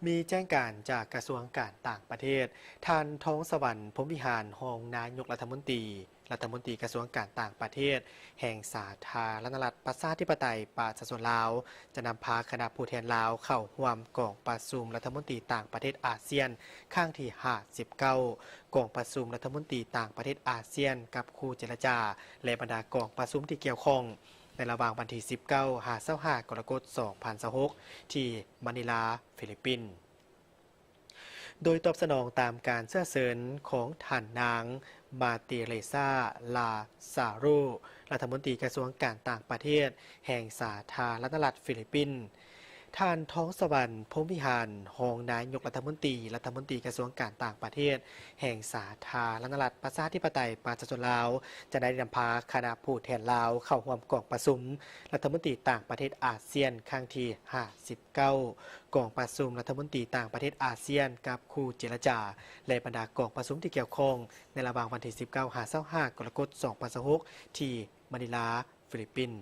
มีแจ้งการจากกระทรวงการต่างประเทศท่านท้องสวรรค์พรหมวิหารรองนายกรัฐมนตรีกระทรวงการต่างประเทศ แห่งสาธารณรัฐประชาธิปไตยประชาชนลาวจะนำพาคณะผู้แทนลาวเข้าร่วมกองประชุมรัฐมนตรีต่างประเทศอาเซียนครั้งที่59กองประชุมรัฐมนตรีต่างประเทศอาเซียนกับคู่เจรจาและบรรดากองประชุมที่เกี่ยวข้องในระหว่างวันที่19 25 กรกฎาคม 2026ที่มะนิลาฟิลิปปินส์โดยตอบสนองตามการเสื้อเสริญของท่านนางมาเตเรซาลาซาโรรัฐมนตรีกระทรวงการต่างประเทศแห่งสาธารณรัฐฟิลิปปินส์ท่านท้องสวรรค์พรหมวิหารรองนายกรัฐมนตรีกระทรวงการต่างประเทศแห่งสาธารณรัฐประชาธิปไตยประชาชนลาวจะได้นำพาคณะผู้แทนลาวเข้าร่วมกองประชุมรัฐมนตรีต่างประเทศอาเซียนครั้งที่59กองประชุมรัฐมนตรีต่างประเทศอาเซียนกับคู่เจรจาและบรรดากองประชุมที่เกี่ยวข้องในระหว่างวันที่19 25 กรกฎาคม 2026ที่มะนิลาฟิลิปปินส์